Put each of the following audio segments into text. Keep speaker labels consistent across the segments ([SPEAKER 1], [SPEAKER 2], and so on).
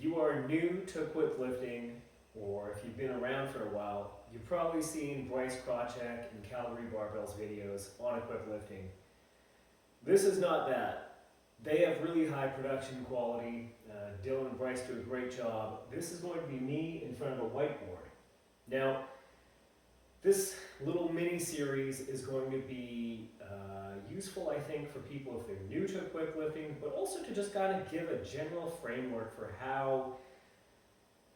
[SPEAKER 1] If you are new to equipped lifting, or if you've been around for a while, you've probably seen Bryce Krawcheck and Calgary Barbells videos on equipped lifting. This is not that. They have really high production quality. Dylan and Bryce do a great job. This is going to be me in front of a whiteboard. Now, this little mini series is going to be useful, I think, for people if they're new to equipped lifting, but also to just kind of give a general framework for how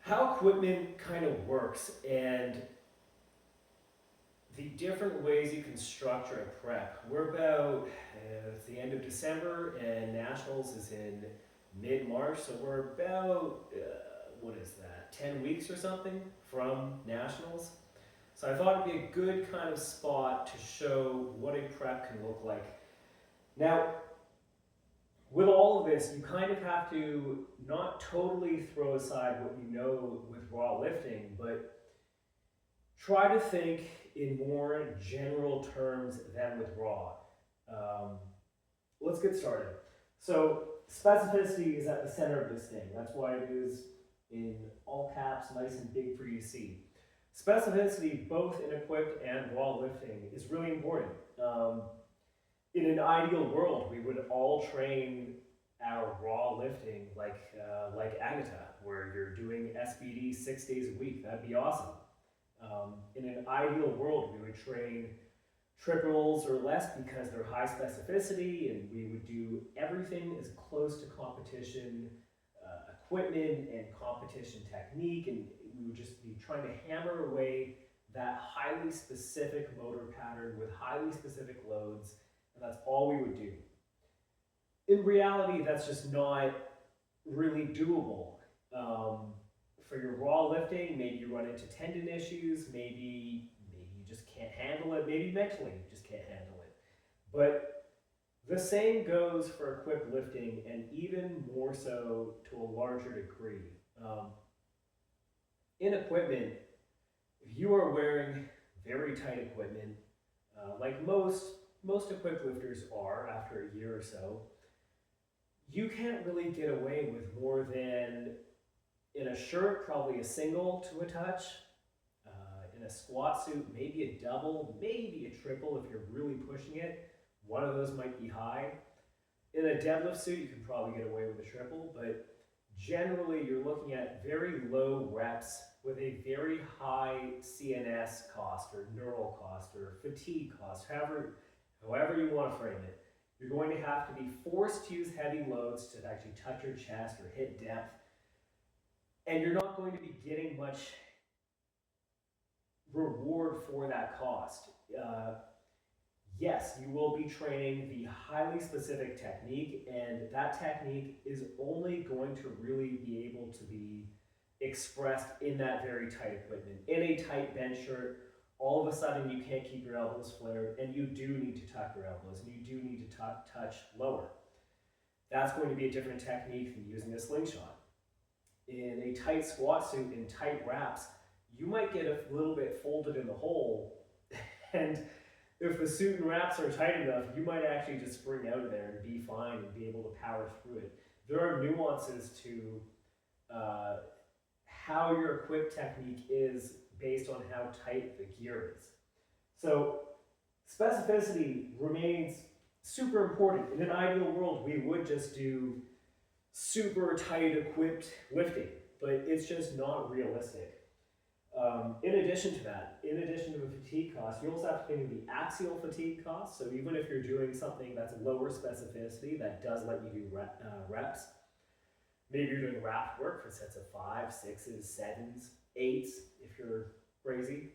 [SPEAKER 1] equipment kind of works and the different ways you can structure a prep. We're about it's the end of December and Nationals is in mid-March, so we're about, 10 weeks or something from Nationals. So I thought it'd be a good kind of spot to show what a prep can look like. Now, with all of this, you kind of have to not totally throw aside what you know with raw lifting, but try to think in more general terms than with raw. Let's get started. So specificity is at the center of this thing. That's why it is in all caps, nice and big for you to see. Specificity, both in equipped and raw lifting, is really important. In an ideal world, we would all train our raw lifting like Agatha, where you're doing SBD 6 days a week. That'd be awesome. In an ideal world, we would train triples or less because they're high specificity, and we would do everything as close to competition equipment and competition technique, and we would just be trying to hammer away that highly specific motor pattern with highly specific loads, and that's all we would do. In reality, that's just not really doable. For your raw lifting, maybe you run into tendon issues, maybe you just can't handle it, maybe mentally you just can't handle it. But the same goes for equipped lifting, and even more so to a larger degree. In equipment, if you are wearing very tight equipment, like most equipped lifters are after a year or so, you can't really get away with more than, in a shirt, probably a single to a touch. In a squat suit, maybe a double, maybe a triple if you're really pushing it. One of those might be high. In a deadlift suit, you can probably get away with a triple, but generally you're looking at very low reps with a very high CNS cost or neural cost or fatigue cost, however you want to frame it. You're going to have to be forced to use heavy loads to actually touch your chest or hit depth, and you're not going to be getting much reward for that cost. Yes, you will be training the highly specific technique, and that technique is only going to really be able to be expressed in that very tight equipment. In a tight bench shirt, all of a sudden you can't keep your elbows flared, and you do need to tuck your elbows, and you do need to touch lower. That's going to be a different technique than using a slingshot. In a tight squat suit, in tight wraps, you might get a little bit folded in the hole, and if the suit and wraps are tight enough, you might actually just spring out of there and be fine and be able to power through it. There are nuances to how your equipped technique is based on how tight the gear is. So specificity remains super important. In an ideal world, we would just do super tight equipped lifting, but it's just not realistic. In addition to that, in addition to the fatigue cost, you also have to think of the axial fatigue cost. So even if you're doing something that's lower specificity, that does let you do reps. Maybe you're doing wrap work for sets of 5, 6s, 7s, 8s, if you're crazy.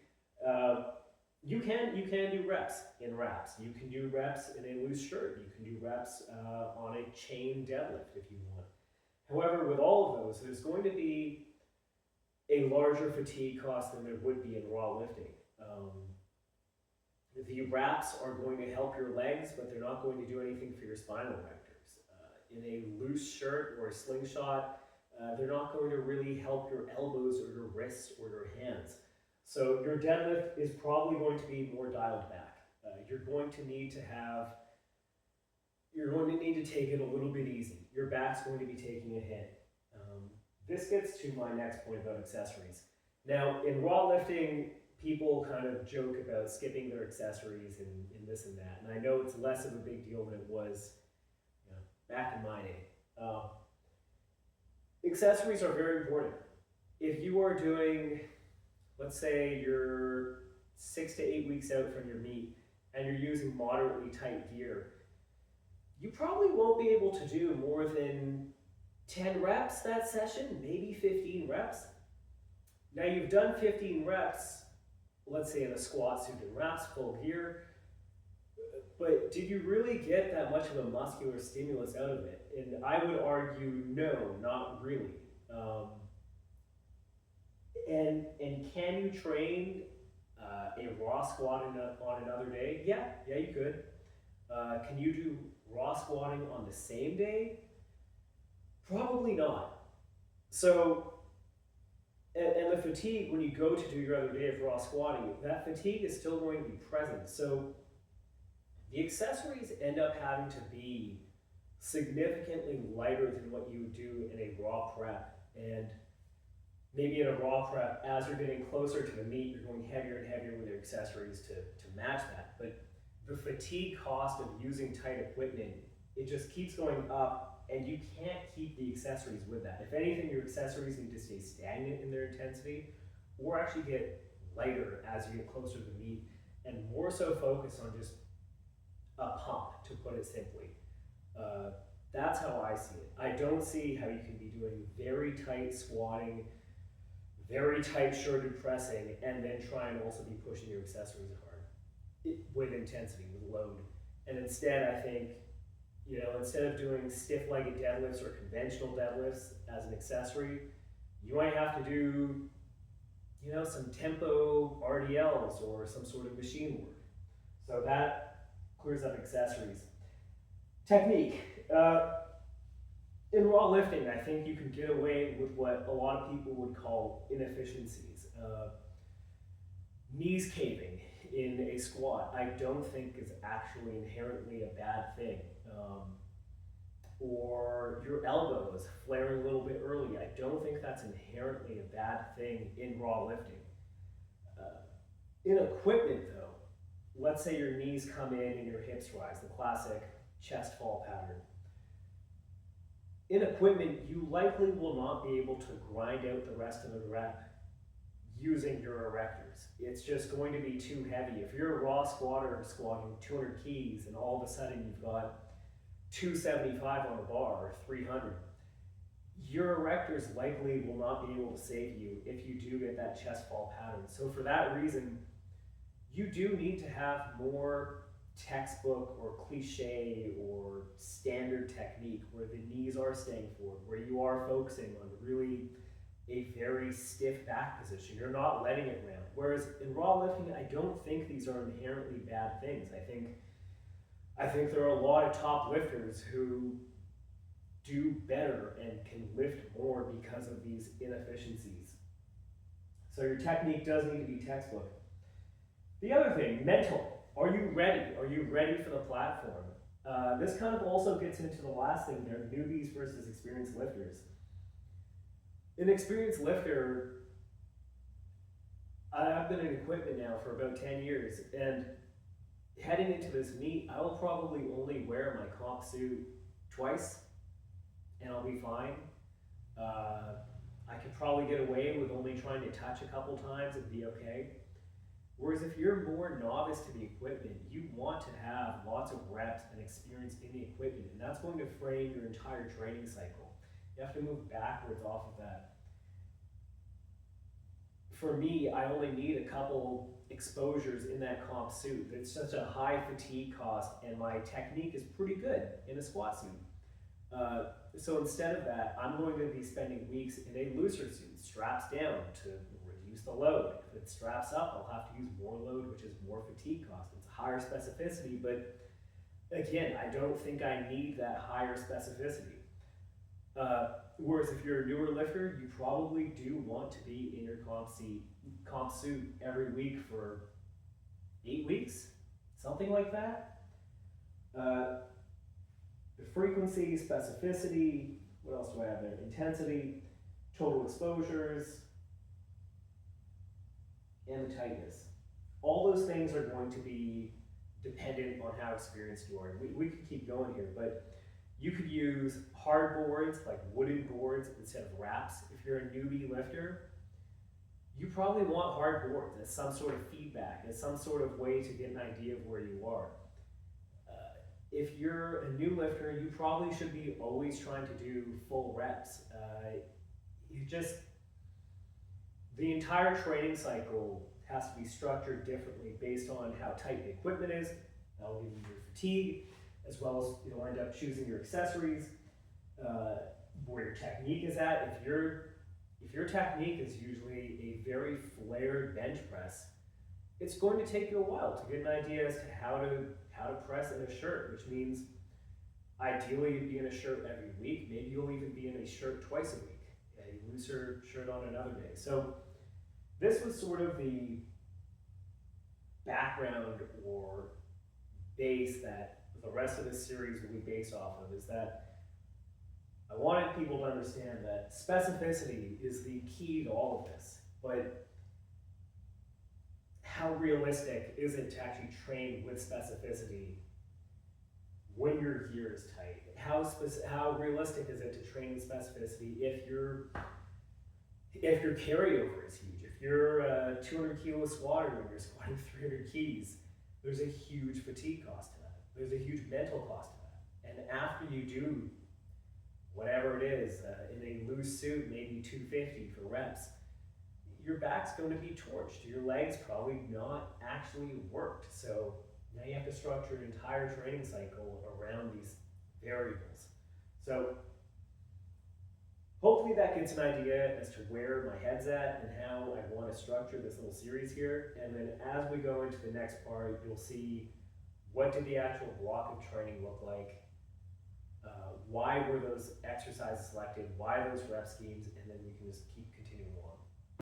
[SPEAKER 1] You can do reps in wraps. You can do reps in a loose shirt. You can do reps on a chain deadlift if you want. However, with all of those, there's going to be a larger fatigue cost than there would be in raw lifting. The wraps are going to help your legs, but they're not going to do anything for your spinal erectors. In a loose shirt or a slingshot, they're not going to really help your elbows or your wrists or your hands. So your deadlift is probably going to be more dialed back. You're going to need to take it a little bit easy. Your back's going to be taking a hit. this gets to my next point about accessories. Now, in raw lifting, people kind of joke about skipping their accessories and this and that, and I know it's less of a big deal than it was, you know, back in my day. Accessories are very important. If you are doing, let's say you're 6 to 8 weeks out from your meet and you're using moderately tight gear, you probably won't be able to do more than 10 reps that session, maybe 15 reps. Now you've done 15 reps, let's say in a squat suit and wraps, full gear, but did you really get that much of a muscular stimulus out of it? And I would argue no, not really. And can you train a raw squat on another day? Yeah, you could. Can you do raw squatting on the same day? Probably not. So, and the fatigue, when you go to do your other day of raw squatting, that fatigue is still going to be present. So the accessories end up having to be significantly lighter than what you would do in a raw prep. And maybe in a raw prep, as you're getting closer to the meet, you're going heavier and heavier with your accessories to match that. But the fatigue cost of using tight equipment, it just keeps going up, and you can't keep the accessories with that. If anything, your accessories need to stay stagnant in their intensity or actually get lighter as you get closer to the meet, and more so focus on just a pump, to put it simply. That's how I see it. I don't see how you can be doing very tight squatting, very tight shirted pressing, and then try and also be pushing your accessories hard with intensity, with load. And instead, I think, instead of doing stiff-legged deadlifts or conventional deadlifts as an accessory, you might have to do, some tempo RDLs or some sort of machine work. So that clears up accessories. Technique. In raw lifting, I think you can get away with what a lot of people would call inefficiencies. Knees caving in a squat, I don't think is actually inherently a bad thing. Or your elbows flaring a little bit early, I don't think that's inherently a bad thing in raw lifting. In equipment though, let's say your knees come in and your hips rise, the classic chest fall pattern. In equipment, you likely will not be able to grind out the rest of the rep using your erectors. It's just going to be too heavy. If you're a raw squatter squatting 200 keys and all of a sudden you've got 275 on the bar or 300, your erectors likely will not be able to save you if you do get that chest fall pattern. So for that reason, you do need to have more textbook or cliche or standard technique where the knees are staying forward, where you are focusing on really a very stiff back position. You're not letting it ramp. Whereas in raw lifting, I don't think these are inherently bad things. I think there are a lot of top lifters who do better and can lift more because of these inefficiencies. So your technique does need to be textbook. The other thing, mental. Are you ready? Are you ready for the platform? This kind of also gets into the last thing there, newbies versus experienced lifters. An experienced lifter, I've been in equipment now for about 10 years, and heading into this meet, I will probably only wear my comp suit twice, and I'll be fine. I could probably get away with only trying to touch a couple times and be okay. Whereas if you're more novice to the equipment, you want to have lots of reps and experience in the equipment, and that's going to frame your entire training cycle. You have to move backwards off of that. For me, I only need a couple exposures in that comp suit. It's such a high fatigue cost, and my technique is pretty good in a squat suit. So instead of that, I'm going to be spending weeks in a looser suit, straps down to reduce the load. If it straps up, I'll have to use more load, which is more fatigue cost. It's higher specificity, but again, I don't think I need that higher specificity. Whereas if you're a newer lifter, you probably do want to be in your comp suit every week for 8 weeks, something like that. The frequency, specificity, what else do I have there? Intensity. total exposures, and the tightness. All those things are going to be dependent on how experienced you are. We could keep going here, but you could use hard boards, like wooden boards, instead of wraps. If you're a newbie lifter, you probably want hard boards as some sort of feedback, as some sort of way to get an idea of where you are. If you're a new lifter, you probably should be always trying to do full reps. You just, the entire training cycle has to be structured differently based on how tight the equipment is. That'll give you your fatigue, as well as you'll end up choosing your accessories, where your technique is at. If your technique is usually a very flared bench press, it's going to take you a while to get an idea as to how to press in a shirt, which means ideally you'd be in a shirt every week. Maybe you'll even be in a shirt twice a week, a looser shirt on another day. So this was sort of the background or base that the rest of this series will be based off of, is that I wanted people to understand that specificity is the key to all of this, but how realistic is it to actually train with specificity when your gear is tight? How realistic is it to train with specificity if your carryover is huge? If you're a 200 kilo squatter and you're squatting 300 keys, there's a huge fatigue cost to that. There's a huge mental cost to that. And after you do whatever it is, in a loose suit, maybe 250 for reps, your back's going to be torched. Your legs probably not actually worked. So now you have to structure an entire training cycle around these variables. So hopefully that gives an idea as to where my head's at and how I want to structure this little series here. And then as we go into the next part, you'll see what did the actual block of training look like, why were those exercises selected, why those rep schemes, and then we can just keep continuing on.